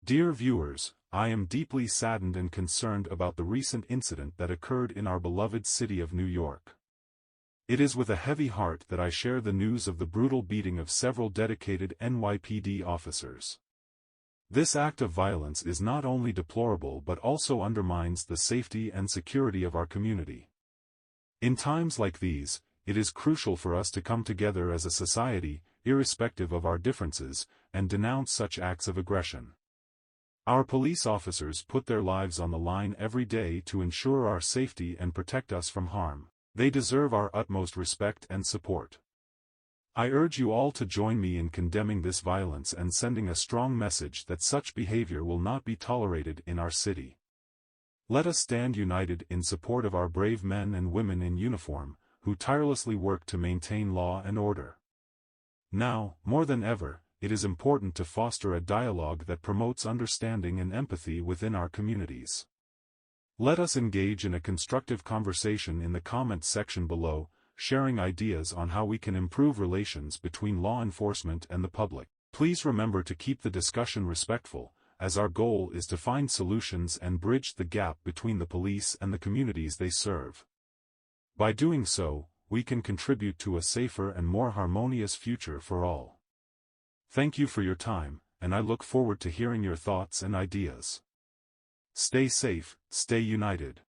Dear viewers, I am deeply saddened and concerned about the recent incident that occurred in our beloved city of New York. It is with a heavy heart that I share the news of the brutal beating of several dedicated NYPD officers. This act of violence is not only deplorable but also undermines the safety and security of our community. In times like these, it is crucial for us to come together as a society, irrespective of our differences, and denounce such acts of aggression. Our police officers put their lives on the line every day to ensure our safety and protect us from harm. They deserve our utmost respect and support. I urge you all to join me in condemning this violence and sending a strong message that such behavior will not be tolerated in our city. Let us stand united in support of our brave men and women in uniform, who tirelessly work to maintain law and order. Now, more than ever, it is important to foster a dialogue that promotes understanding and empathy within our communities. Let us engage in a constructive conversation in the comments section below, sharing ideas on how we can improve relations between law enforcement and the public. Please remember to keep the discussion respectful, as our goal is to find solutions and bridge the gap between the police and the communities they serve. By doing so, we can contribute to a safer and more harmonious future for all. Thank you for your time, and I look forward to hearing your thoughts and ideas. Stay safe, stay united.